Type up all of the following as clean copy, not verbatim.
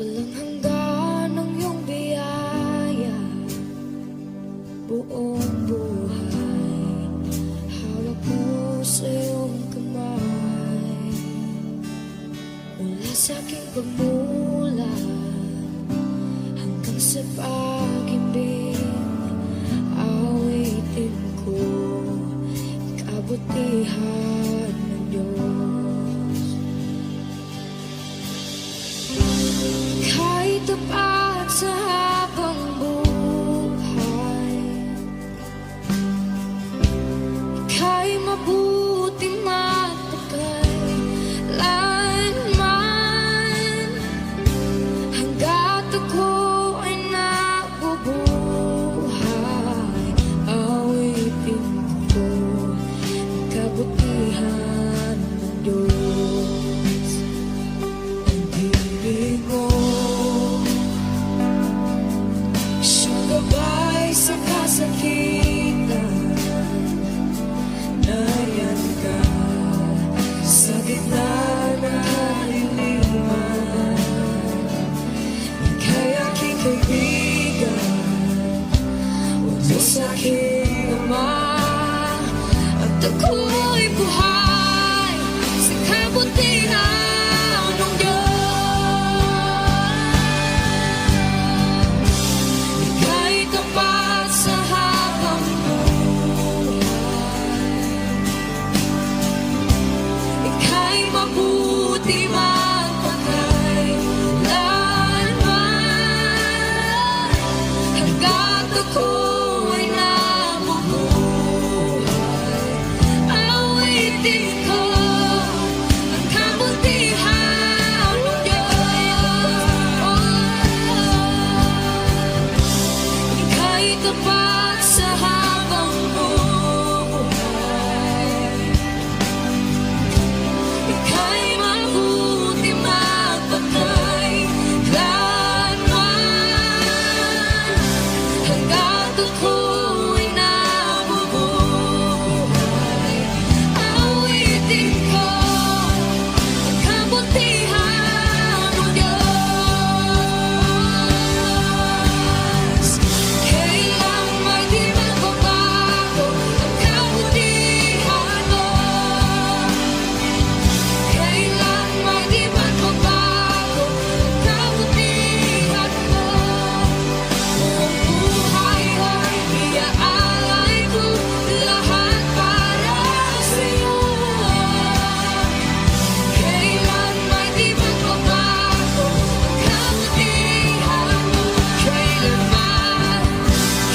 Walang hanggan ang iyong biyaya, buong buhay hawak mo sa iyong kamay. Mula sa aking pagmulat hanggang sa pag-ibig, awitin ko kabutihan ng Diyos. Kahit tapat sa habang buhay, ika'y mabuti magpakailanman. Hanggat ako ay nabubuhay, awitin ko ang kabutihan ng Diyos. Ang ibig mo, siyang gabay sa kasakitan. Nariyan ka sa gitna ng kaliliman. Ika'y aking kaibigan, Diyos aking Ama, at ako'y buhay sa kabutihan ng Diyos. Ika'y tapat sa habang buhay, ika'y mabuti magpakailanman. Hanggat ako ay nabubuhay, awitin ko ang kabutihan ng Diyos. Ika'y tapat sa habang buhay, ika'y mabuti magpakailanman. Hanggat ako ay nabubuhay, awitin ko ang kabutihan ng Diyos. Kailan may di magbabago ang kabutihan mo. Kailan may di magbabago ang kabutihan mo. Buong buhay ay iaalay ko lahat para sa'yo. Kailan may di magbabago ang kabutihan mo.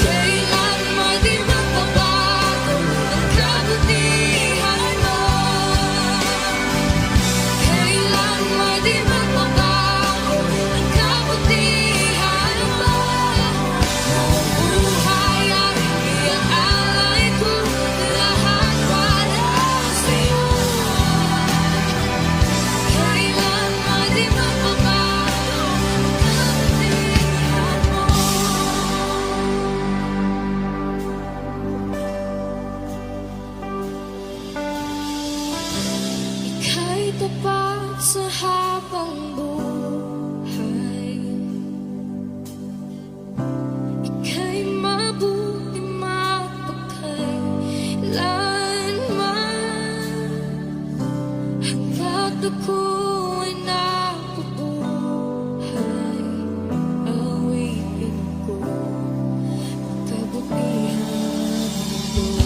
Kailan may di magbabago ang kabutihan mo. Kailan may di magbabago ang kabutihan mo. Buong buhay ay iaalay ko lahat para sa'yo. Kailan may di magbabago ang kabutihan mo. Ika'y tapat sa habang buhay, ika'y mabuti magpakailanman. Hanggat ako ay nabubuhay, awitin ko ang kabutihan ng Diyos.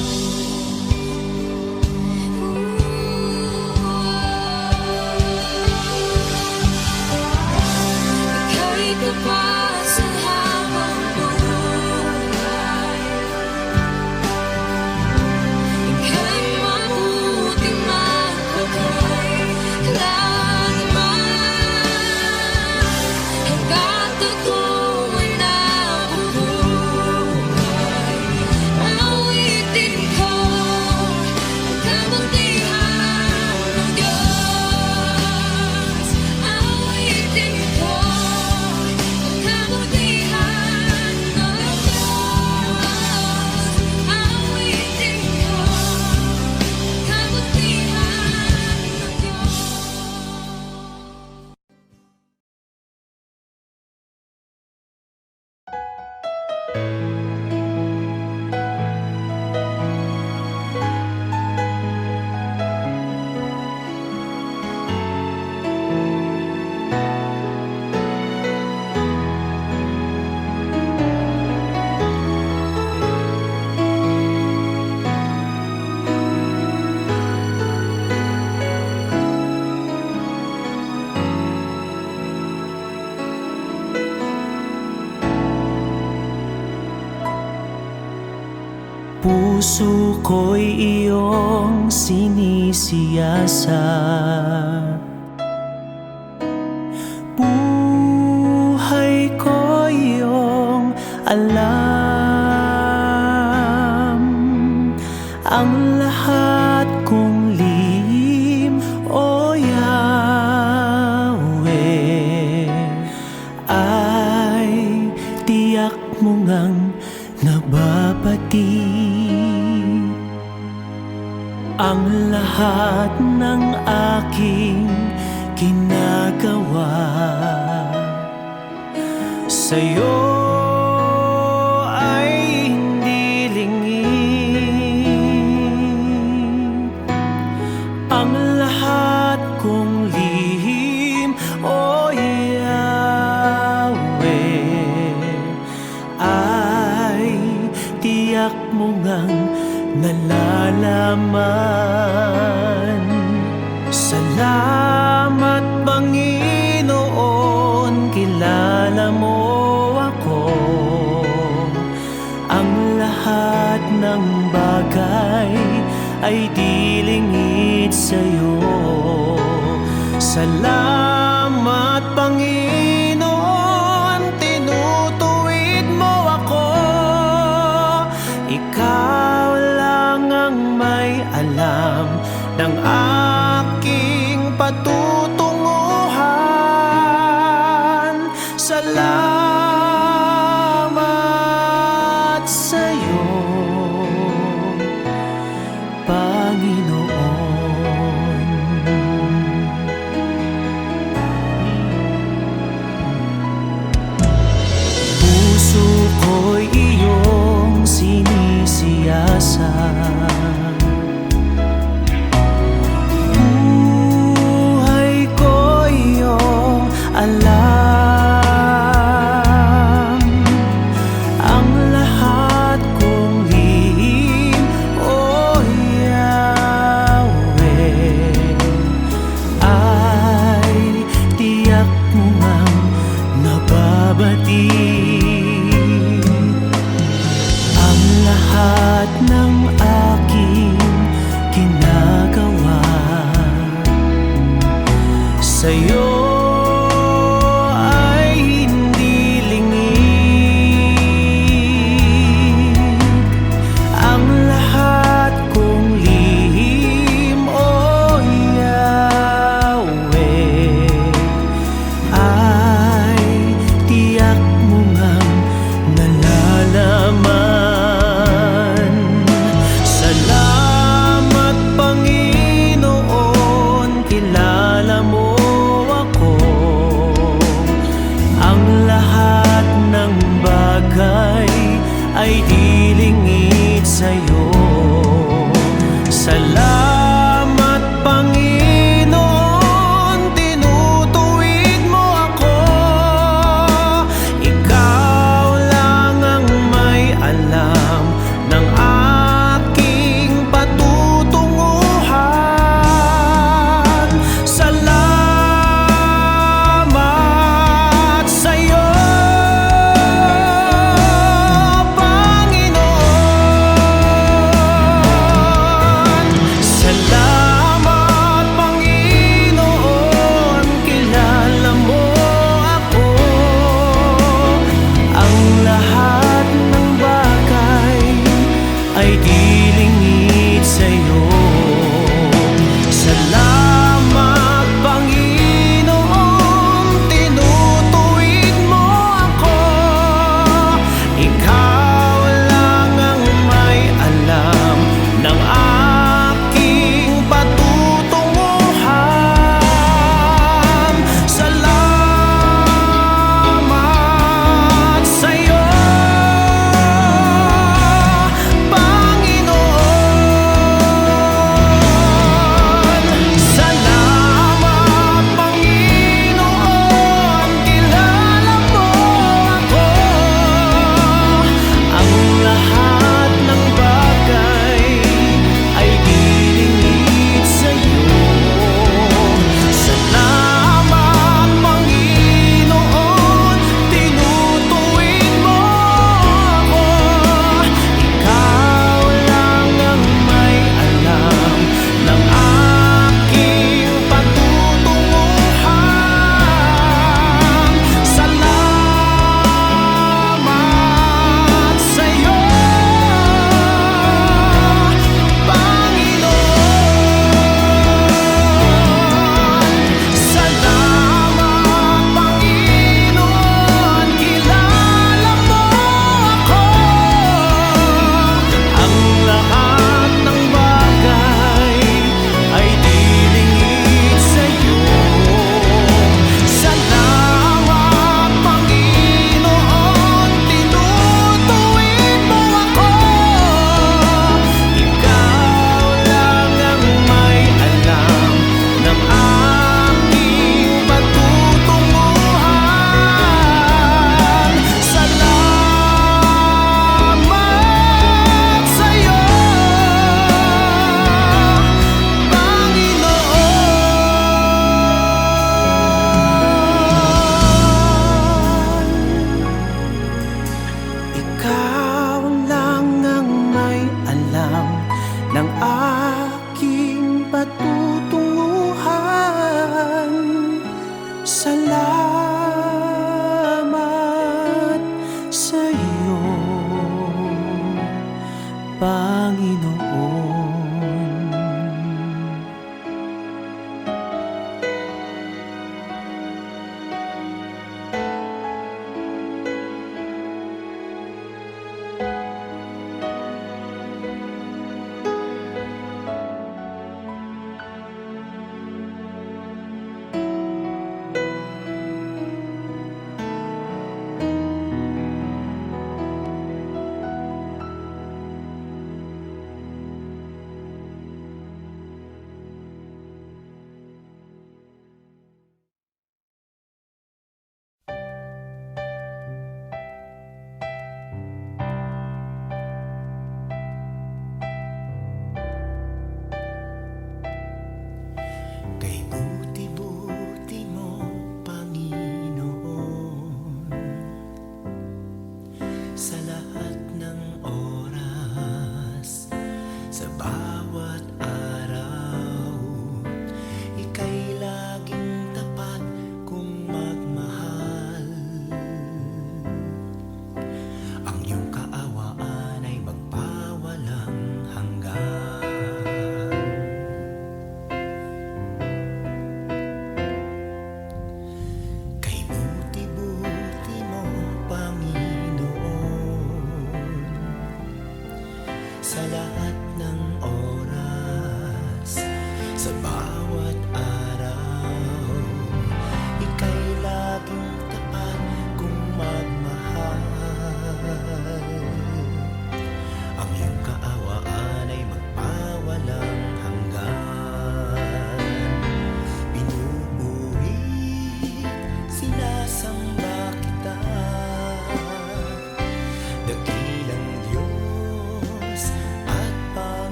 Ika'y tapat sa habang buhay, ika'y mabuti magpakailanman. Puso ko'y iyong sinisiyasat, buhay ko iyong alam. Ang lahat kong lihim, O Yahweh, ay tiyak mo ngang nababati. Ang lahat ng aking ginagawa sa'yo ay hindi lingid. Ang lahat kong lihim, O Yahweh, ay tiyak mo ngang nalalaman. Salamat, Panginoon, kilala mo ako. Ang lahat ng bagay ay di lingid sa'yo. Salamat, Panginoon, tinutuwid mo ako. Ikaw lang ang may alam ng aking patutunguhan. Salamat sa'yo, Panginoon. Puso ko'y iyong sinisiyasat, buhay ko iyong alam. Ang lahat kong lihim, O Yahweh, ay tiyak mo ngang nababati. Ang lahat ng aking ginagawa sa'yo ay hindi lingid. Ang lahat kong lihim, O Yahweh, ay tiyak mo ngang nalalaman. Salamat, Panginoon, kilala mo ako. Ang lahat ng bagay ay di lingid sa'yo. Salamat, Panginoon, tinutuwid mo ako. Ikaw lang ang may alam ng aking patutunguhan. Salamat sa'yo, Panginoon.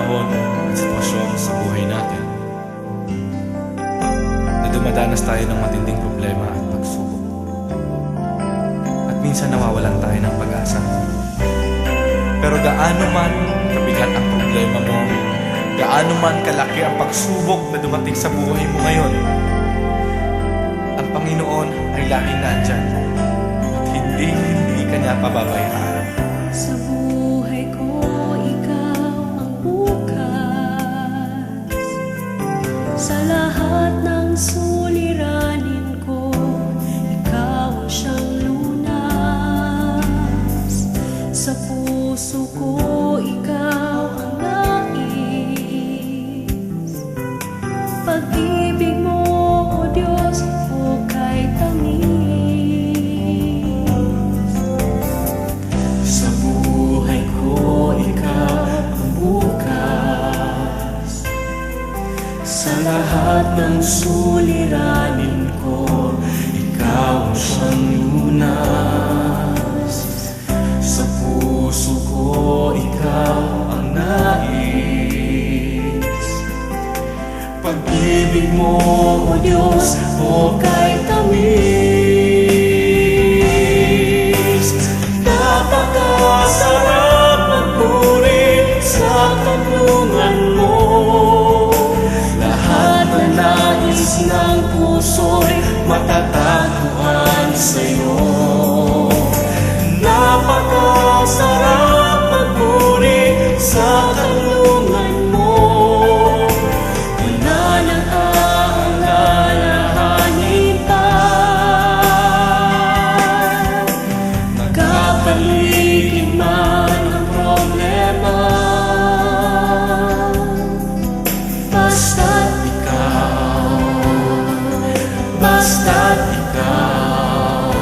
panahon at sitwasyon sa buhay natin na dumadanas tayo ng matinding problema at pagsubok. At minsan nawawalan tayo ng pag-asa. Pero gaano man kabigat ang problema mo, gaano man kalaki ang pagsubok na dumating sa buhay mo ngayon, ang Panginoon ay laging nandyan at hindi ka niya pababayaan. Sa buhay ko, ikaw ang bukas. Sa lahat ng suliranin ko, ikaw ang siyang lunas. Sa puso ko, ikaw ang nais. Pag-ibig mo, O Diyos, hukay tamis. Sa buhay ko, ikaw ang bukas. Sa lahat ng suliranin ko, ikaw ang siyang lunas. Sa puso ko, ikaw ang nais. Pag-ibig mo, O Diyos, hukay tamis. Napakasarap magpuri sa kanlungan mo. Lahat na nais ng puso'y matatagpuan sa'yo. Napakasarap magpuri sa kanlungan mo. Wala nang aalalahanin pa. Nagkapaligid man ang problema, basta't ikaw, basta't ikaw,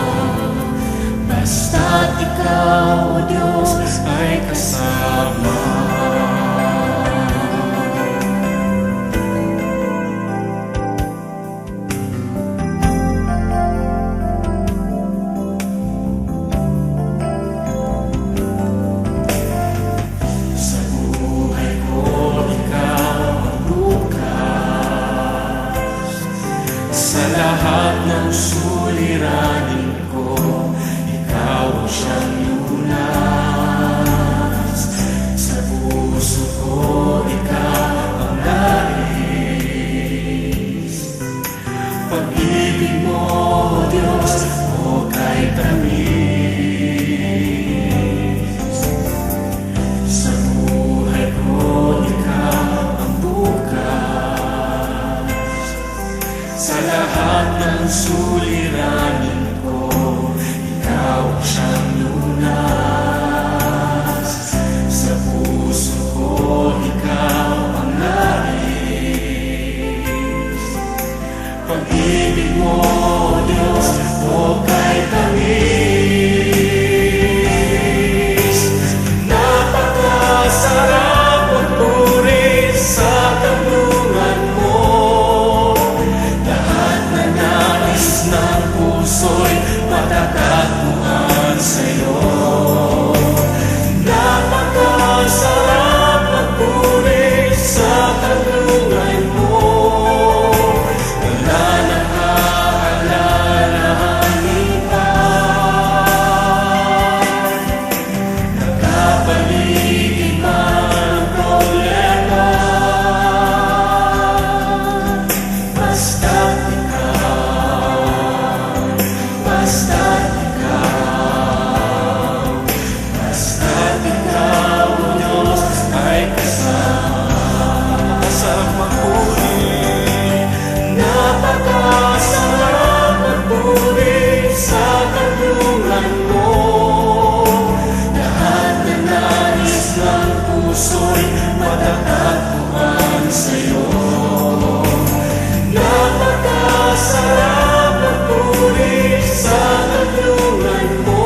basta't ikaw, O Diyos, ay kasama. Sa buhay ko, ikaw ang bukas. Sa lahat ng suliranin ko, ikaw ang siyang lunas. Sa puso ko, ikaw ang nais. Pag-ibig mo, O Diyos, hukay tamis. Sa buhay ko, ikaw ang bukas. Sa lahat ng suliranin ko, ikaw ang siyang lunas. Sa puso ko, ikaw ang nais. Pag-ibig mo, O Diyos, hukay tamis. Napakasarap magpuri sa kanlungan mo. Lahat na nais ng puso'y matatagpuan sa'yo. Napakasarap magpuri sa kanlungan mo. Wala nang aalalahanin pa. Nagkapaligid man ang problema, basta't ikaw, basta't ikaw, basta't ikaw, O Diyos, ay kasama. Sarap magpuri, napakasarap magpuri sa kanlungan mo. Lahat na nais ng puso'y matatagpuan sa'yo. Napakasarap magpuri sa kanlungan mo.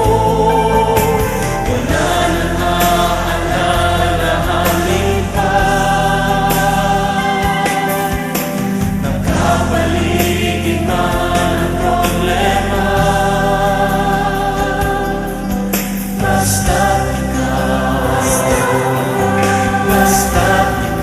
Wala nang aalalahanin pa. Nagkapaligid man ang problema, basta't ikaw, basta't ikaw.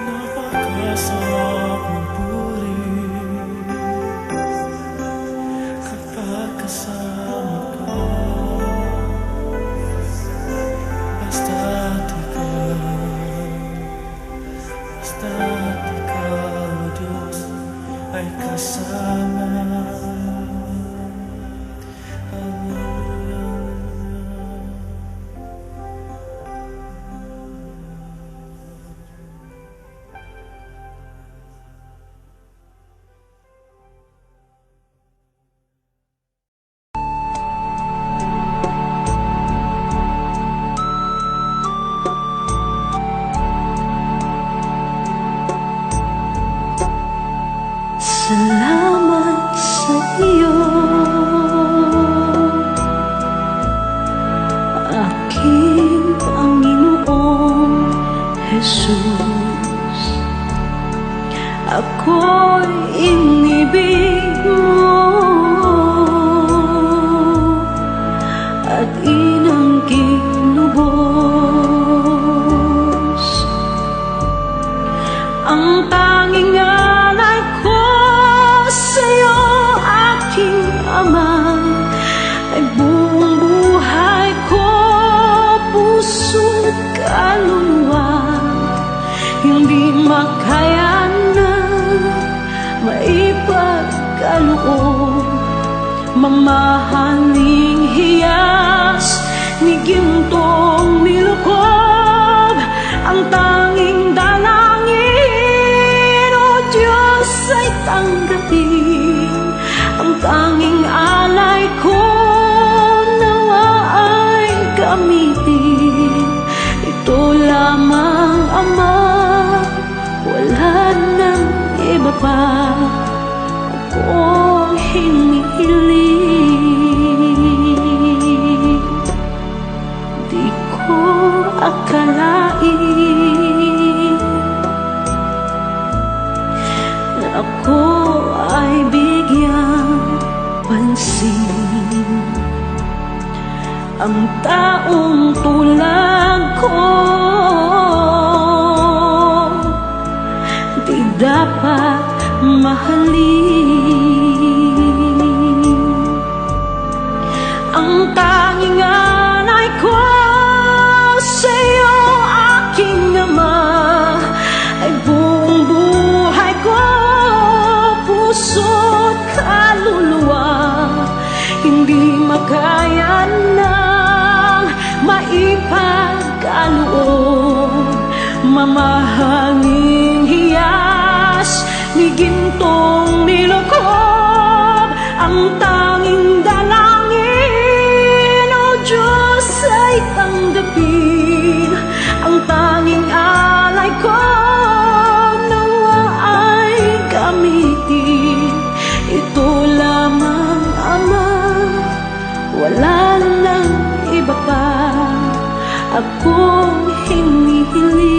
Napakasarap magpuri kapag kasama ka. Basta't ikaw, Diyos, ay kasama. Salamat sa iyo, aking Panginoong Jesus. Ako'y inibig mo at inangking lubos. Ang tanging alay ko sa'yo, aking Ama, ay buong buhay ko, puso't kaluluwa. Hindi makayanan, maipagkaloob, mamahaling hiyas ni gintong nilukob. Ang tanging dalangin, o Diyos, ay tanggapin. Ang tanging alay ko, nawa ay gamitin. Ito lamang, Ama, wala nang iba pa akong hinihiling. Di ko akalain na ako ay bigyang pansin. Ang taong tulad ko di dapat mahalin. Ang tanging alay ko sa'yo, aking Ama, ay buong buhay ko, puso't kaluluwa. Hindi makayanang maipagkaloob, mamahaling hiyas ni gintong nilukob. Ang tanging dalangin, o Diyos, ay tanggapin. Ang tanging alay ko, nawa ay gamitin. Ito lamang, Ama, wala nang iba pa akong hinihiling.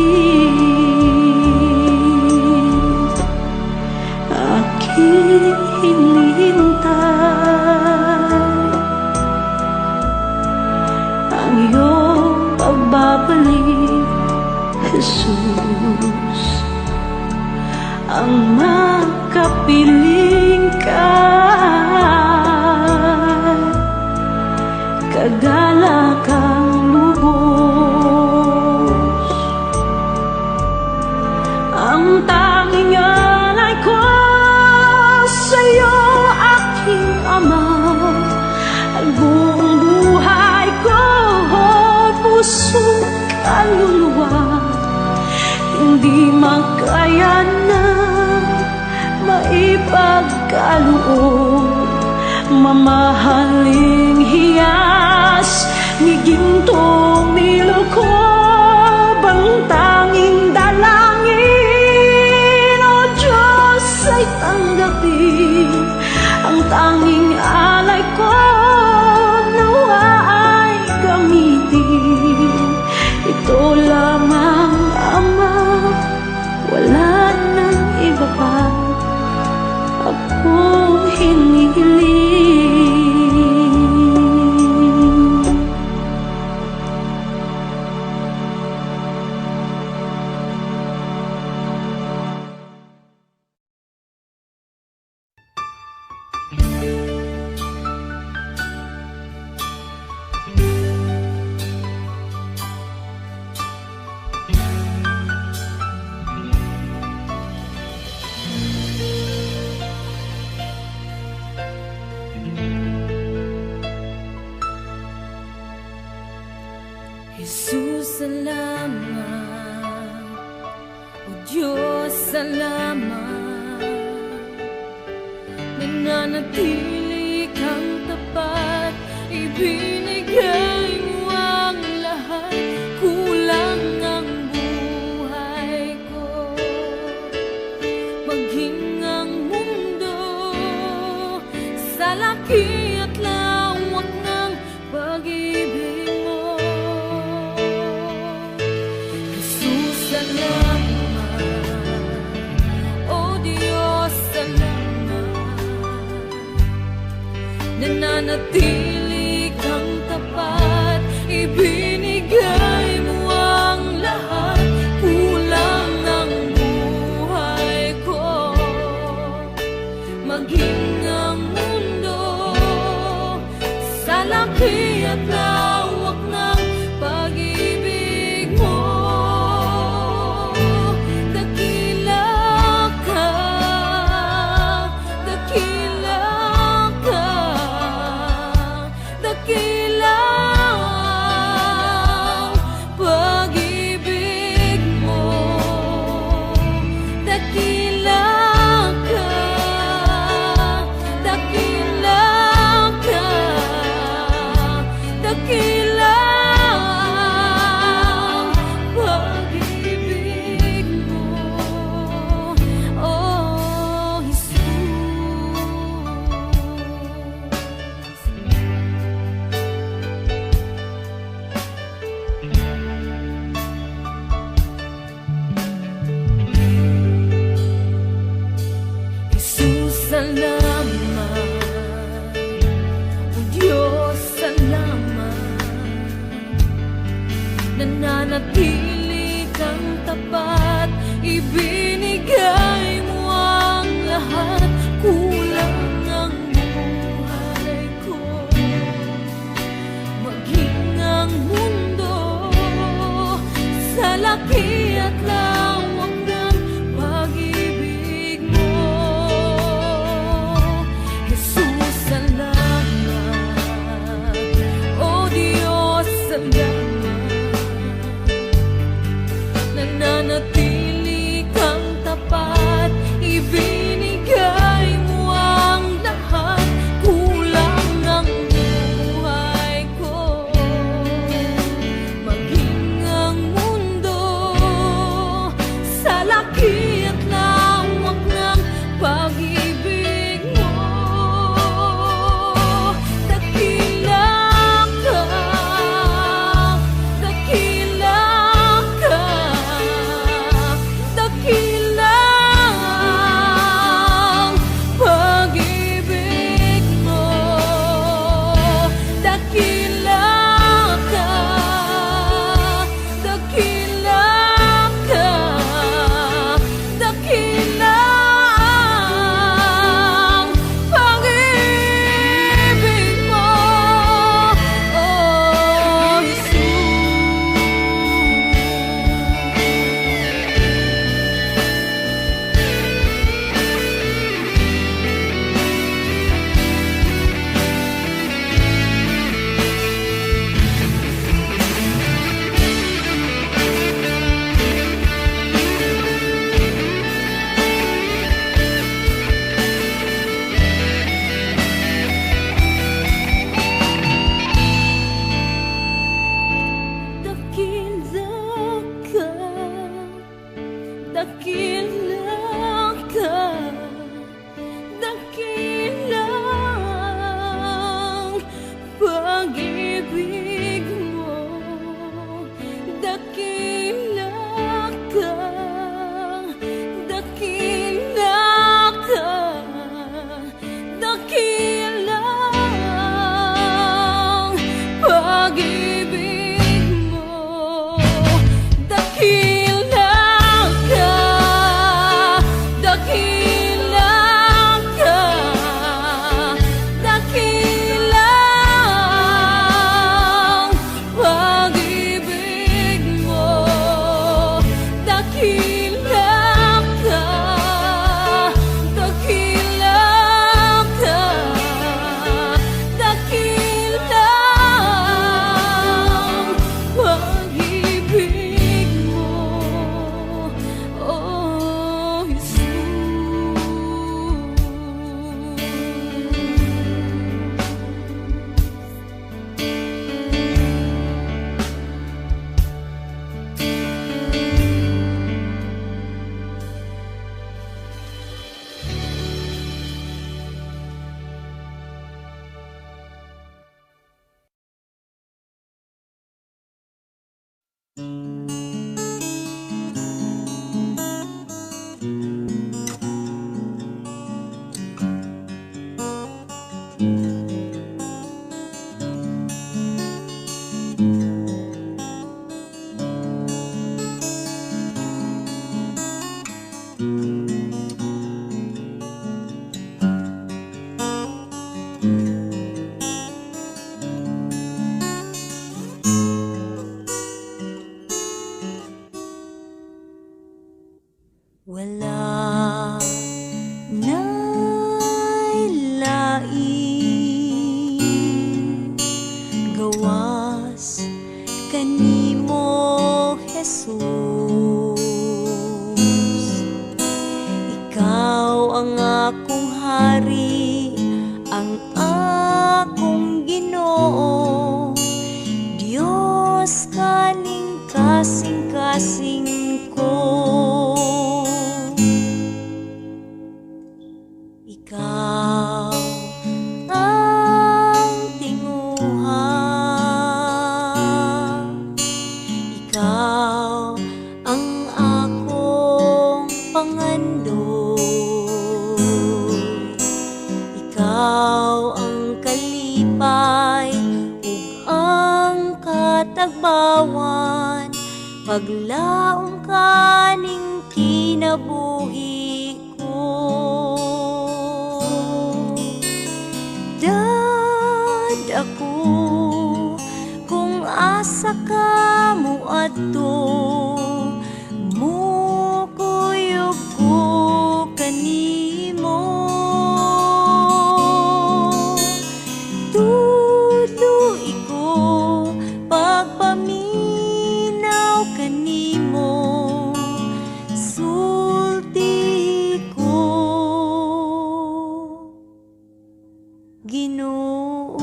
Aking hinihintay ang iyong pagbabalik, Jesus. Ang makapiling ka, kagalakang lubos. Ang tanging alay ko sa'yo, aking Ama, ay buong buhay ko, puso't kaluluwa. Hindi makayanan, maipagkaloob, kaloob. Mamahaling hiyas ni gintong nilukob, ang tanging dalangin, O Diyos, ay tanggapin ang tanging alay ko, nawa ay gamitin. Ito lamang, Ama, wala nang iba pa akong hinihiling. Jesus, salamat. O Diyos, salamat. Nananatili kang tapat, ibinigay mo ang lahat. Kulang ang buhay ko, maging ang mundo sa laki at lawak ng pag-ibig mo. Jesus, salamat. O Diyos, salamat. Nananatili kang tapat, ibinigay mo ang lahat. Kulang ang buhay ko, maging ang mundo sa laki at lawak ng pag-ibig mo. Dakila ka, dakila ka, dakila ang pag-ibig mo. Dakila ka, dakila ka, dakila Ikaw ang kalipay ug ang katagbawan, paglaom kaning kinabuhi ko. Dad ako kung asa ka mo adto, mukuyog ko kanimo. Tuloy ko pagpaminaw kanimo, sulti ko Ginoo.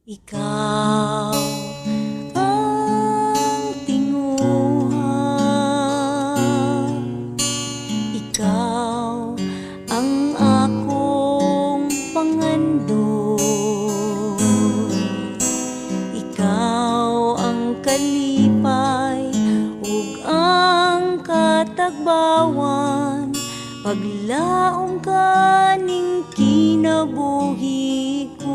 Ikaw ang tinguhan, ikaw ang akong pangandoy, ikaw ang kalipay ug ang katagbawan, paglaom kaning kinabuhi ko.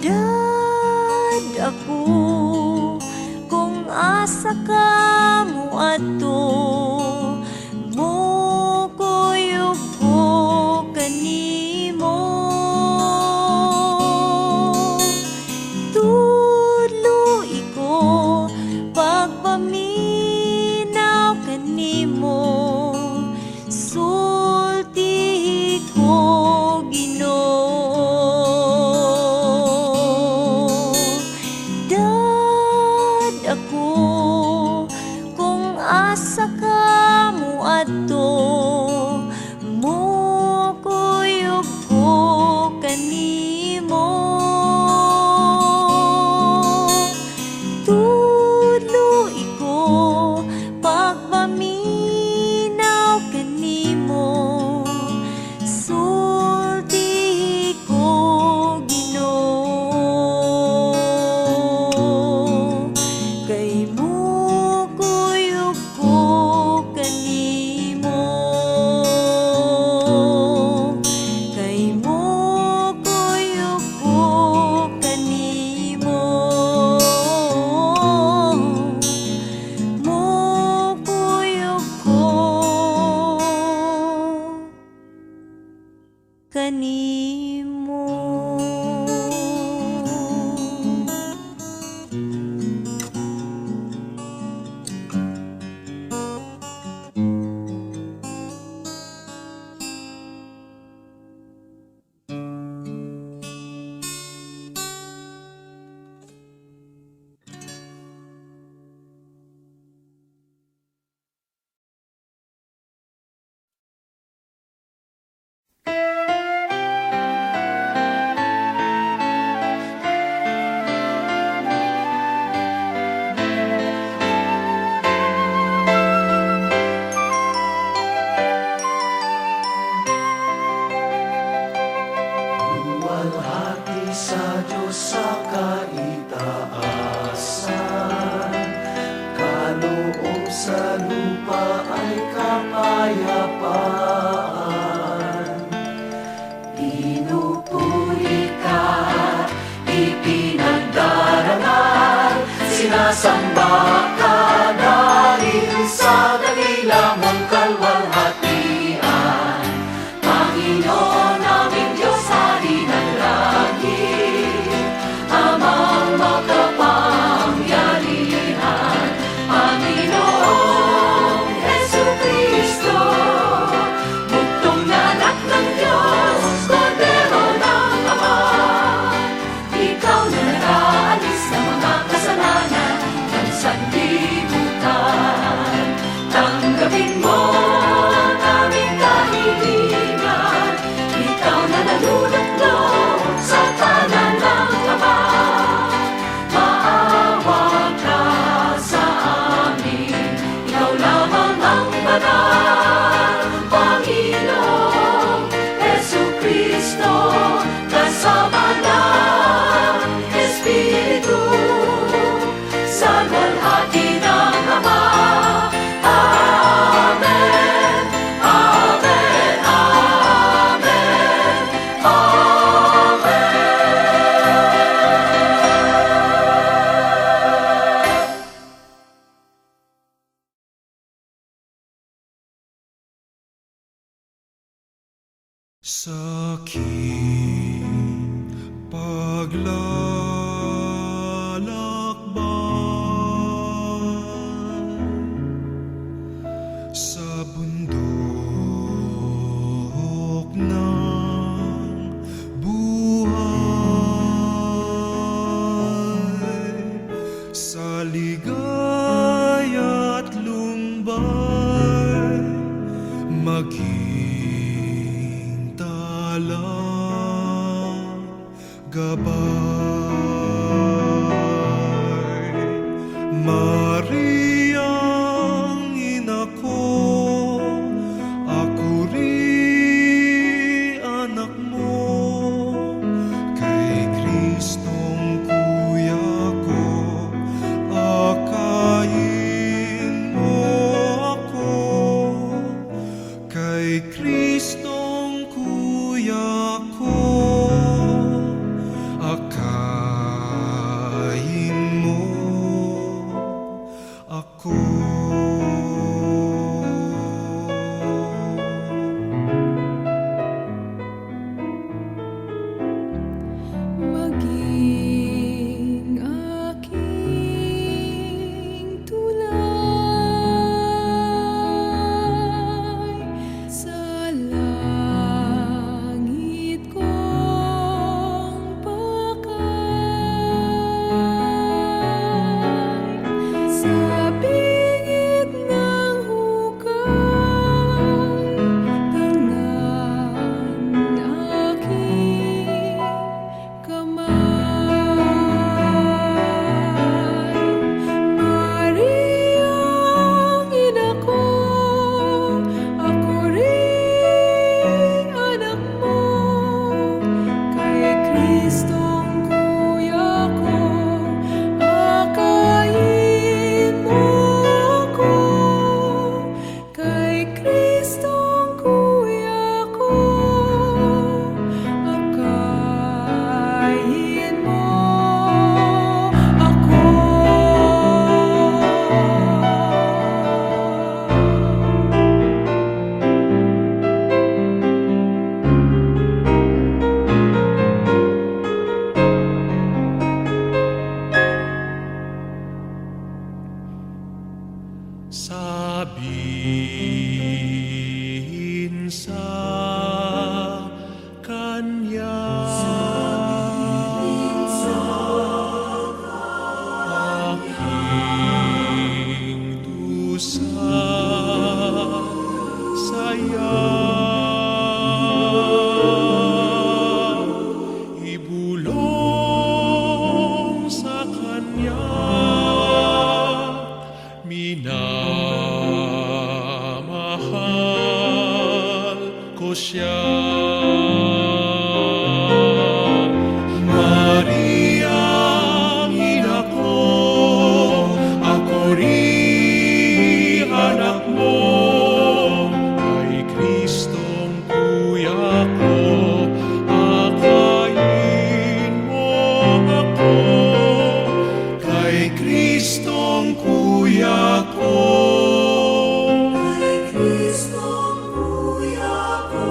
Dad ako kung asa ka mo adto, mukuyog ko kanimo. Tuloy ko pagpaminaw kanimo, sulti ko Ginoo. Dad ako kung asa ka mo adto, mukuyog ko kanimo. Tuloy ko pagpaminaw kanimo, sulti ko Ginoo. Kay mukuyog ko kanimo, kay mukuyog ko kanimo, mukuyog ko kanimo. Luwalhati sa Diyos sa kaitaasan, kaloob sa lupa ay kapayapaan. Pinupuri ka, ipinagdarangal, sinasamba ka dahil sa dakila mong kalwalhatian. Panginoon naming Diyos, Hari ng langit, Amang makapangyarihan, Panginoong Jesucristo, buktong na anak ng Diyos, Kordero ng Ama. Ikaw na nag-aalis ng mga kasalanan ng sanlibutan. Tanggapin mo ang aming kahilingan, ikaw na nalulutlo sa tanan ng Ama. Maawa ka sa amin, ikaw lamang ang banal. Sa aking paglalakbay sa bundok ng buhay, sa ligaya't lumbay, maging talang gabay. Mariang ina ko, ako rin anak mo, kay Kristong kuya ko, akayin mo ako. Kay Kristong kuya ko, akayin mo ako. Maging aking tulay sa langit kong pakay, sa bingit ng hukay, tangan aking kamay. Mariang ina ko, ako rin anak mo, kay Kristong kuya ko, akayin mo ako. Kay Kristong kuya ko, akayin mo ako. Sabihin sa kanya, aking dusa saya, ibulong sa kanya, minamahal ko siya. Mariang ina ko, ako rin anak mo, kay Kristong kuya ko, akayin mo ako. Kay Kristong kuya ko, kay Kristong kuya ko,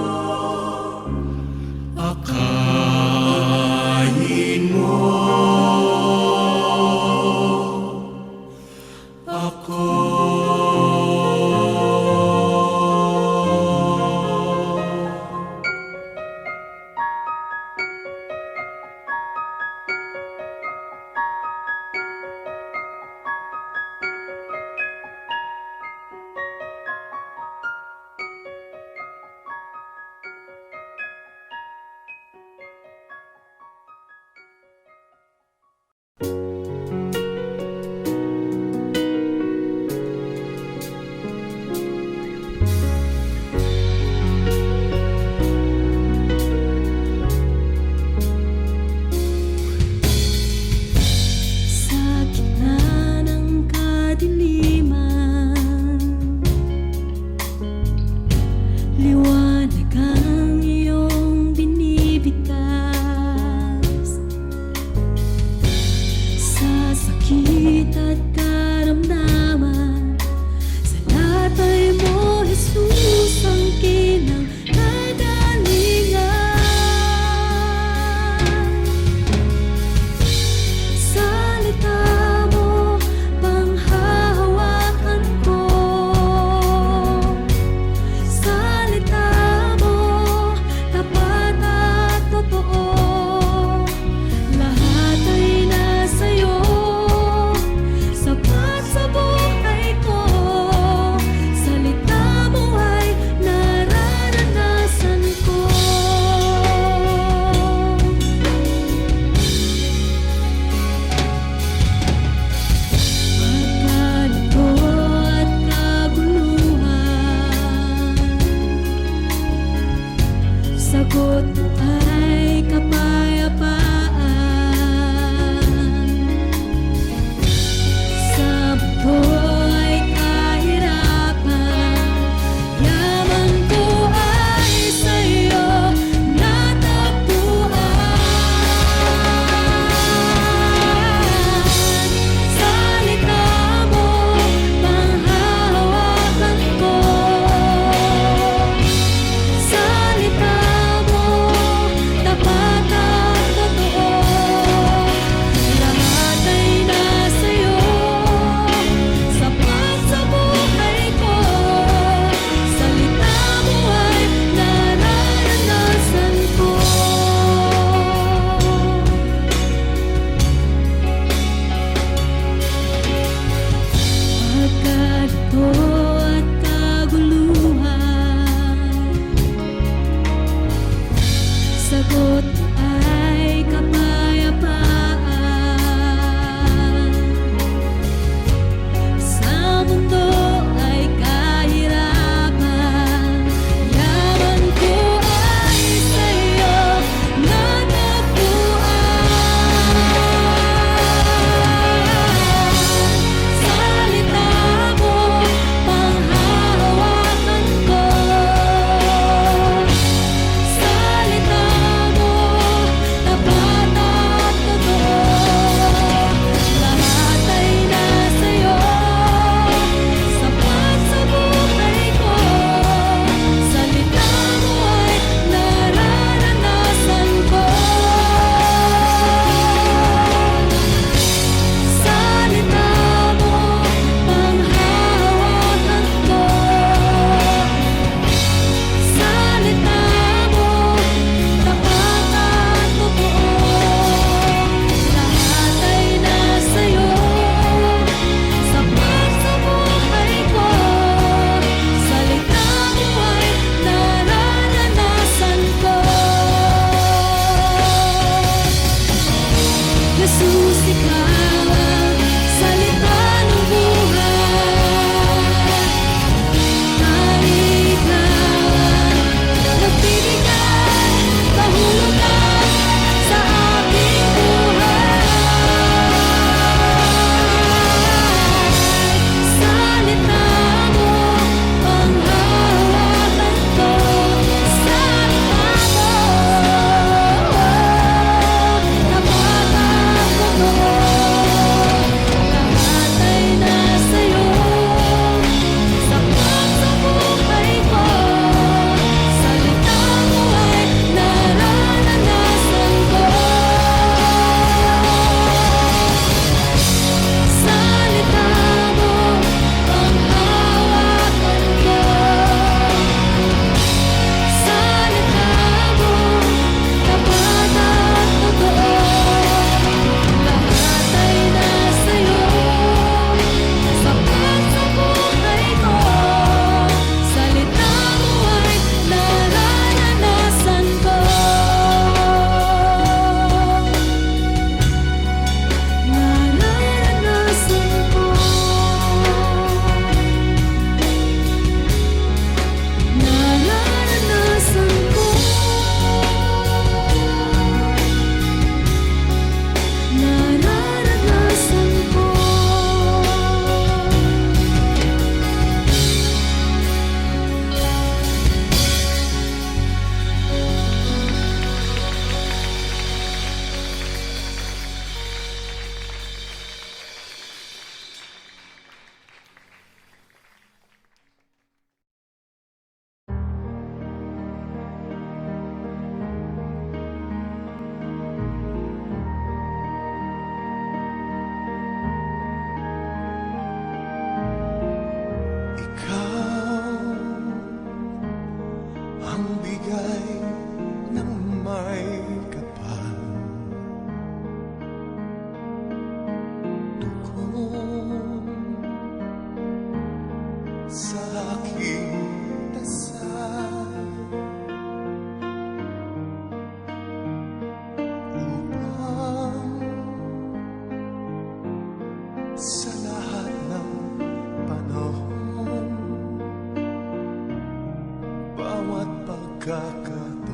bawat pagkakataon.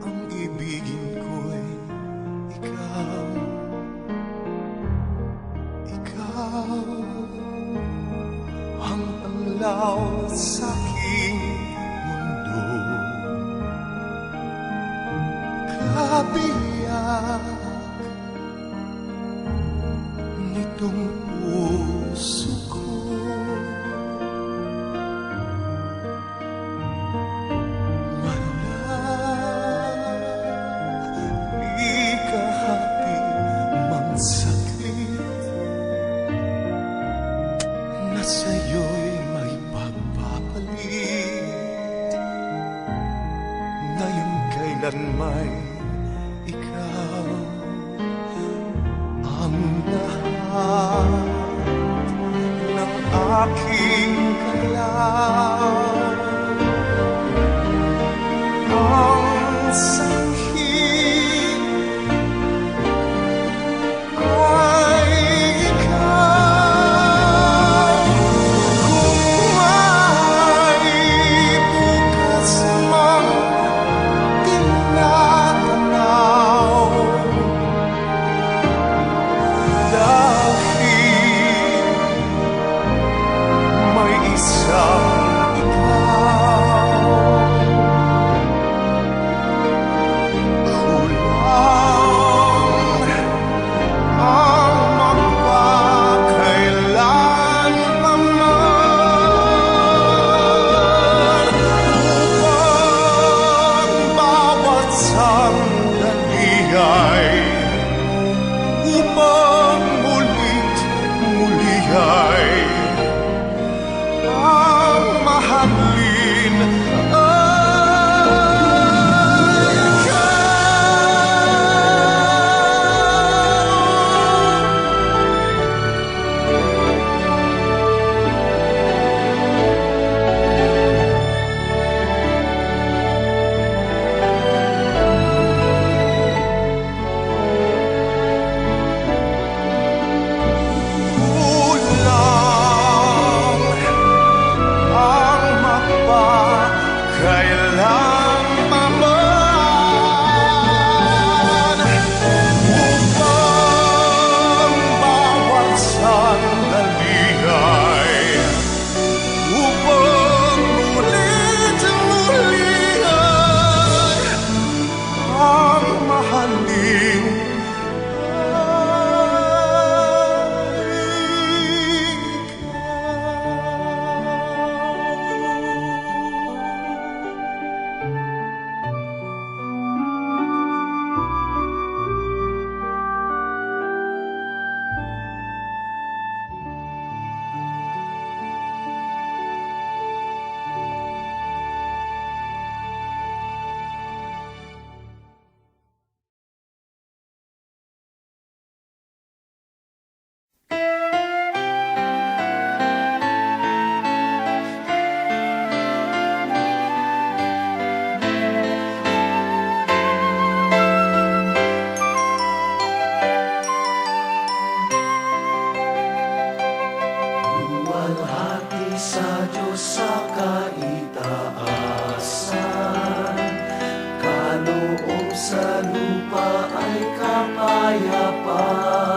Ang ibigin ko'y ikaw, ikaw ang panlaw sa aking mundo. Kabiyak nitong puso ko, di kahati mang sakit na sa'yo'y may pagpapalit. Ngayon kailan may ikaw ang lahat ng aking kalaw. Ang sanhi ay ikaw. Kung may bukas mang tinatanaw, dahil may isang upang mulit muli ay ang mahalin ay kailanman upang bawat sandali ay upang mulit muli ay ang mahalin Luwalhati sa Diyos sa kaitaasan, kaloob sa lupa ay kapayapaan.